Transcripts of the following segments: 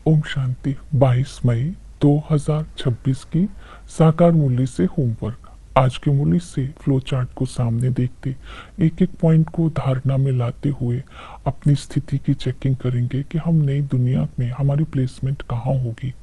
ओम शांति। 22 मई 2026 की साकार मूल्य से होमवर्क। आज के मूल्य से फ्लो चार्ट को सामने देखते एक एक पॉइंट को धारणा में लाते हुए अपनी स्थिति की चेकिंग करेंगे कि हम नई दुनिया में हमारी प्लेसमेंट कहाँ होगी,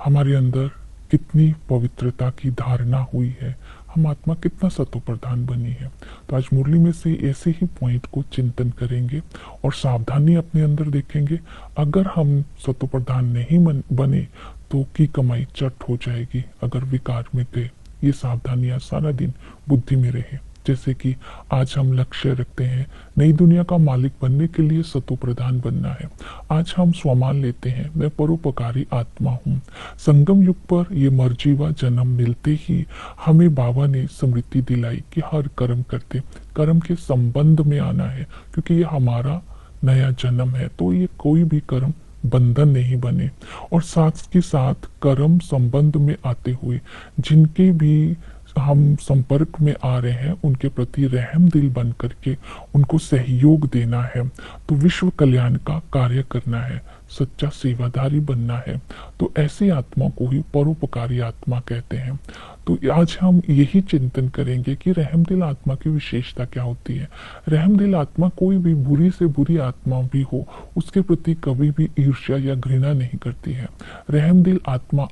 हमारे अंदर कितनी पवित्रता की धारणा हुई है, हम आत्मा कितना सतो प्रधान बनी है। तो आज मुरली में से ऐसे ही पॉइंट को चिंतन करेंगे और सावधानी अपने अंदर देखेंगे। अगर हम सतो प्रधान नहीं बने तो की कमाई चट हो जाएगी अगर विकार में गए। ये सावधानियां सारा दिन बुद्धि में रहे। जैसे कि आज हम लक्ष्य रखते हैं नई दुनिया का मालिक बनने के लिए सतो प्रधान बनना है। आज हम स्वमान लेते हैं मैं परोपकारी आत्मा हूँ। संगम युग पर ये मर्जीवा जन्म मिलते ही हमें बाबा ने स्मृति दिलाई कि हर कर्म करते कर्म के संबंध में आना है, क्योंकि ये हमारा नया जन्म है। तो ये कोई भी कर्म बंधन नहीं बने, और साथ के साथ कर्म संबंध में आते हुए जिनके भी हम संपर्क में आ रहे हैं उनके प्रति रहम दिल बन करके उनको सहयोग देना है। तो विश्व कल्याण का कार्य करना है, सच्चा सेवादारी बनना है। तो ऐसी आत्मा को ही परोपकारी आत्मा कहते हैं। तो आज हम यही चिंतन करेंगे कि रहमदिल आत्मा की विशेषता क्या होती है। रहमदिल आत्मा कोई भी बुरी से बुरी आत्मा भी हो उसके प्रति कभी भी ईर्ष्या या घृणा नहीं करती है। रहमदिल आत्मा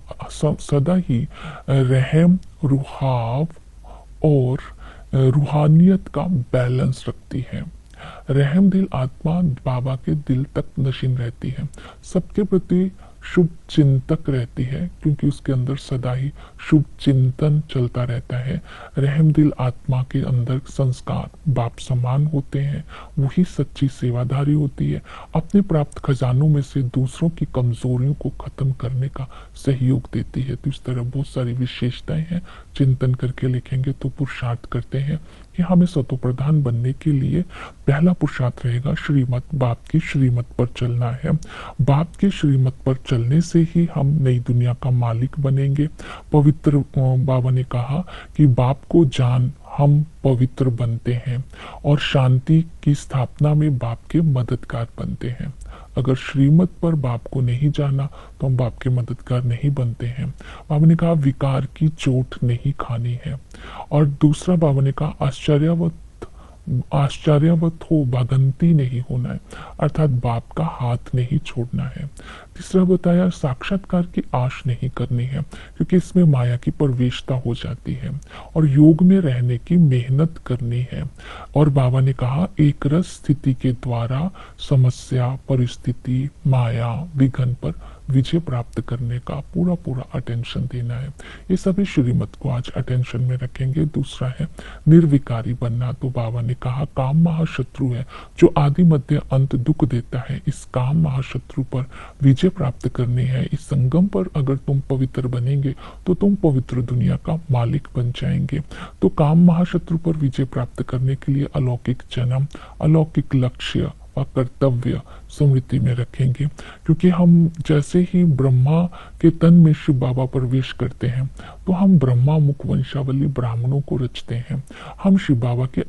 सदा ही रहम, रुहाव और रूहानियत का बैलेंस रखती है। रहमदिल आत्मा बाबा के दिल तक नशीन रहती है, सबके प्रति शुभ चिंतक रहती है, क्योंकि उसके अंदर सदा ही शुभ चिंतन चलता रहता है। रहमदिल आत्मा के अंदर संस्कार बाप समान होते हैं, वही सच्ची सेवादारी होती है। अपने प्राप्त खजानों में से दूसरों की कमजोरियों को खत्म करने का सहयोग देती है। तो इस तरह बहुत सारी विशेषताएं हैं, चिंतन करके लिखेंगे तो पुरुषार्थ करते हैं कि हमें सतो प्रधान बनने के लिए पहला पुरुषार्थ रहेगा श्रीमत, बाप की श्रीमत पर चलना है। बाप की श्रीमत पर चलने से ही हम नई दुनिया का मालिक बनेंगे। पवित्र बाबा ने कहा कि बाप को जान हम पवित्र बनते हैं और शांति की स्थापना में बाप के मददगार बनते हैं। अगर श्रीमत पर बाप को नहीं जाना तो हम बाप के मददगार नहीं बनते हैं। बाबा ने कहा विकार की चोट नहीं खानी है। और दूसरा बाबा ने कहा आश्चर्यवत हो भागंती नहीं होना है, अर्थात बाप का हाथ नहीं छोड़ना है। तीसरा बताया साक्षात्कार की आश नहीं करनी है, क्योंकि इसमें माया की प्रवेशता हो जाती है। और योग में रहने की मेहनत करनी है। और बाबा ने कहा एक रस स्थिति के द्वारा समस्या, परिस्थिति, माया, विघ्न पर विजय प्राप्त करने का पूरा पूरा अटेंशन देना है। ये सभी श्रीमत को आज अटेंशन में रखेंगे। दूसरा है निर्विकारी बनना। तो बाबा ने कहा काम महाशत्रु है जो आदि मध्य अंत दुख देता है। इस काम महाशत्रु पर विजय प्राप्त करनी है। इस संगम पर अगर तुम पवित्र बनेंगे तो तुम पवित्र दुनिया का मालिक बन जाएंगे। तो काम महाशत्रु पर विजय प्राप्त करने के लिए अलौकिक जन्म, अलौकिक लक्ष्य और कर्तव्य स्मृति में रखेंगे, क्योंकि हम जैसे ही ब्रह्मा के तन में शिव बाबा प्रवेश करते हैं तो हम ब्रह्मा मुख वंशावली ब्राह्मणों को रचते हैं। हम शिव बाबा के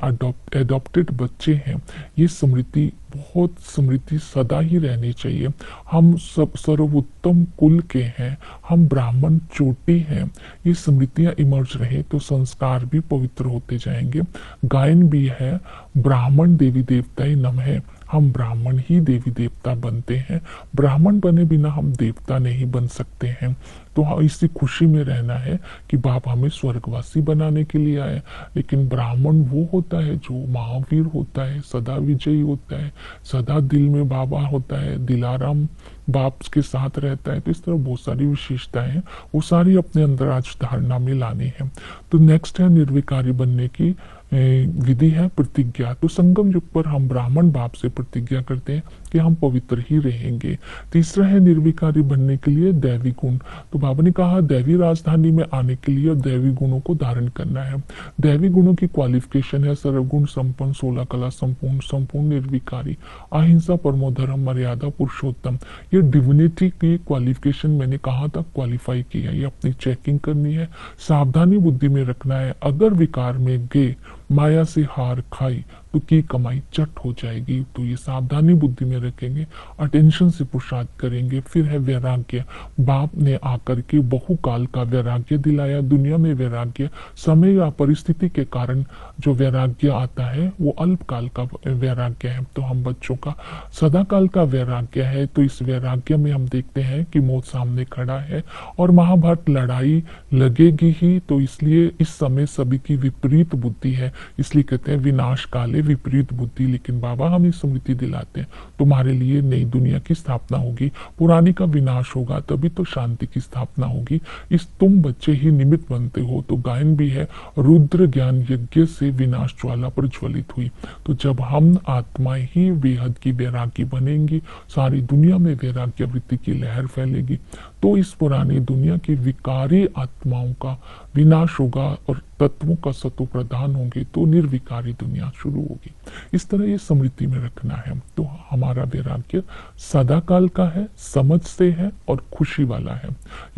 एडॉप्टेड बच्चे हैं। ये स्मृति बहुत स्मृति सदा ही रहनी चाहिए। हम सब सर्वोत्तम कुल के हैं, हम ब्राह्मण चोटी हैं। ये स्मृतियां इमर्ज रहे तो संस्कार भी पवित्र होते जाएंगे। गायन भी है ब्राह्मण देवी देवताए नमः। हम ब्राह्मण ही देवी देवता बनते हैं। ब्राह्मण बने बिना हम देवता नहीं बन सकते हैं। तो इसी खुशी में रहना है कि बाप हमें स्वर्गवासी बनाने के लिए आए। लेकिन ब्राह्मण वो होता है जो महावीर होता है, सदा विजयी होता है, सदा दिल में बाबा होता है, दिलाराम बाप के साथ रहता है। तो इस तरह बहुत सारी विशेषताएं हैं, वो सारी अपने अंदर आज धारणा में लानी है। तो नेक्स्ट है निर्विकारी बनने की विधि है प्रतिज्ञा। तो संगम युग पर हम ब्राह्मण बाप से प्रतिज्ञा करते हैं कि हम पवित्र ही रहेंगे। तीसरा है निर्विकारी बनने के लिए दैवी गुण। तो बाबा ने कहा दैवी राजधानी में आने के लिए दैवी गुणों को धारण करना है। दैवी गुणों की क्वालिफिकेशन है सर्वगुण संपन्न, 16 कला संपूर्ण, संपूर्ण निर्विकारी, अहिंसा, परमो धर्म, मर्यादा, पुरुषोत्तम। ये डिविनिटी की क्वालिफिकेशन मैंने कहाँ तक क्वालिफाई की है, ये अपनी चेकिंग करनी है, सावधानी बुद्धि में रखना है। अगर विकार में गए, माया से हार खाई तो की कमाई चट हो जाएगी। तो ये सावधानी बुद्धि में रखेंगे, अटेंशन से पुरुषार्थ करेंगे। फिर है वैराग्य। बाप ने आकर के बहुकाल का वैराग्य दिलाया। दुनिया में वैराग्य समय या परिस्थिति के कारण जो वैराग्य आता है वो अल्पकाल का वैराग्य है। तो हम बच्चों का सदाकाल का वैराग्य है। तो इस वैराग्य में हम देखते हैं कि मौत सामने खड़ा है और महाभारत लड़ाई लगेगी ही। तो इसलिए इस समय सभी की विपरीत बुद्धि है, इसलिए कहते हैं विनाश काले विपरीत बुद्धि। लेकिन बाबा हमें स्मृति दिलाते हैं तुम्हारे लिए नई दुनिया की स्थापना होगी, पुरानी का विनाश होगा, तभी तो शांति की स्थापना होगी। इस तुम बच्चे ही निमित्त बनते हो। तो गायन भी है, रुद्र ज्ञान यज्ञ से विनाश ज्वाला प्रज्वलित हुई। तो जब हम आत्माएं ही बेहद की वैरागी बनेंगी, सारी दुनिया में वैराग्य वृत्ति की लहर फैलेगी, तो इस पुरानी दुनिया की विकारी आत्माओं का विनाश होगा और तत्वों का सत्व प्रदान होंगे, तो निर्विकारी दुनिया शुरू होगी। इस तरह ये स्मृति में रखना है। तो हमारा वैराग्य सदाकाल का है, समझ से है और खुशी वाला है।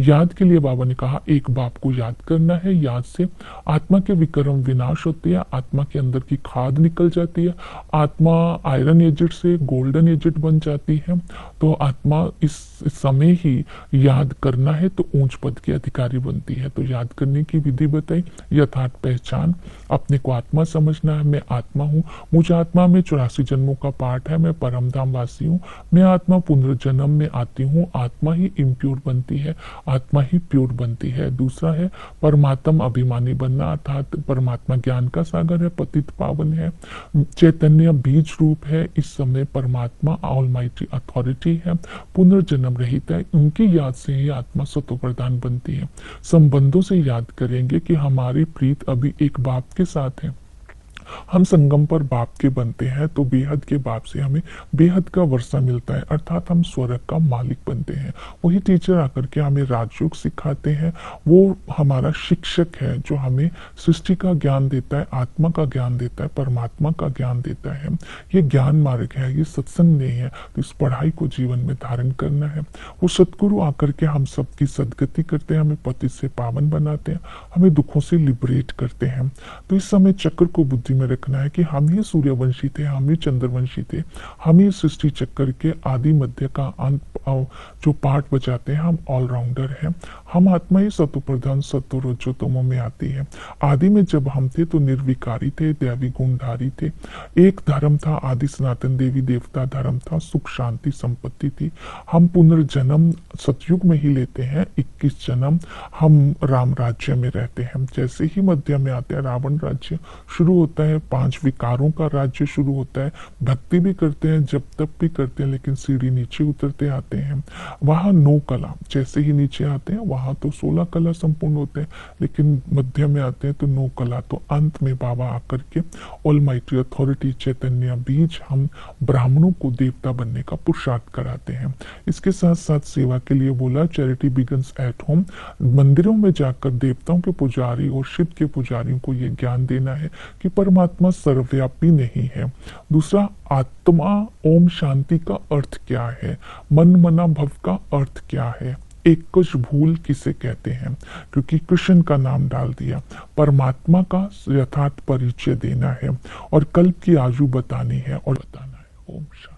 याद के लिए बाबा ने कहा एक बाप को याद करना है। याद से आत्मा के विक्रम विनाश होते हैं, आत्मा के अंदर की खाद निकल जाती है, आत्मा आयरन एजेट से गोल्डन एजेट बन जाती है। तो आत्मा इस समय ही याद करना है तो ऊंच पद की अधिकारी बनती है। तो याद करने की विधि बताई, यथार्थ पहचान, अपने को आत्मा समझना है। मैं आत्मा हूँ, मुझे आत्मा में 84 जन्मों का पाठ है, मैं परमधाम वासी हूँ, मैं आत्मा पुनर्जन्म में आती हूँ। आत्मा ही इम्प्योर बनती है, आत्मा ही प्योर बनती है। दूसरा है परमात्म अभिमानी बनना, अर्थात परमात्मा ज्ञान का सागर है, पतित पावन है, चैतन्य बीज रूप है। इस समय परमात्मा ऑलमाइटी अथॉरिटी है, पुनर्जन्म रहित है। उनकी याद से ही आत्मा सत्व प्रदान बनती है। संबंधों से याद करेंगे कि हमारी प्रीत अभी एक बाप के साथ है। हम संगम पर बाप के बनते हैं तो बेहद के बाप से हमें बेहद का वर्षा मिलता है, अर्थात हम स्वर्ग का मालिक बनते हैं। वही टीचर आकर के हमें राजयोग सिखाते हैं, वो हमारा शिक्षक है जो हमें सृष्टि का ज्ञान देता है, आत्मा का ज्ञान देता है, परमात्मा का ज्ञान देता है। ये ज्ञान मार्ग है, ये सत्संग नहीं है। तो इस पढ़ाई को जीवन में धारण करना है। वो सतगुरु आकर के हम सबकी सदगति करते हैं, हमें पतित से पावन बनाते हैं, हमें दुखों से लिबरेट करते हैं। तो इस समय चक्र को बुद्धि में रखना है कि हम ही सूर्यवंशी थे, हम ही चंद्रवंशी थे, हम ही सृष्टि चक्र के आदि मध्य का अंत जो पाठ बजाते हैं, हम ऑलराउंडर हैं। हम आत्मा ही सत्व प्रधान सत्व रजोतमो में आती है। आदि में जब हम थे तो निर्विकारी थे, दैवी गुणधारी थे। एक धर्म था, आदि सनातन देवी देवता धर्म था, सुख शांति संपत्ति थी। हम पुनर्जन्म सतयुग में ही लेते हैं, 21 जन्म हम राम राज्य में रहते हैं। जैसे ही मध्य में आते हैं रावण राज्य शुरू होता है, 5 विकारों का राज्य शुरू होता है। भक्ति भी करते हैं, जब तप भी करते हैं, लेकिन सीढ़ी नीचे उतरते आते हैं। वहां 9 कला, जैसे ही नीचे आते हैं वहां तो 16 कला संपूर्ण होते हैं, लेकिन मध्य में आते हैं तो 9 कला। तो अंत में बाबा आकर के ऑलमाइटी अथॉरिटी चैतन्य बीज हम ब्राह्मणों को देवता बनने का पुरुषार्थ कराते हैं। इसके साथ साथ सेवा के लिए बोला चैरिटी बिगन्स एट होम। मंदिरों में जाकर देवताओं के पुजारी और शिव के पुजारियों को ये ज्ञान देना है कि परमात्मा सर्वव्यापी नहीं है। दूसरा, आत्मा ओम शांति का अर्थ क्या है, मन मना भव का अर्थ क्या है, एक कुछ भूल किसे कहते हैं, क्योंकि कृष्ण का नाम डाल दिया। परमात्मा का यथार्थ परिचय देना है और कल्प की आयु बतानी है और बताना है। ओम शांति।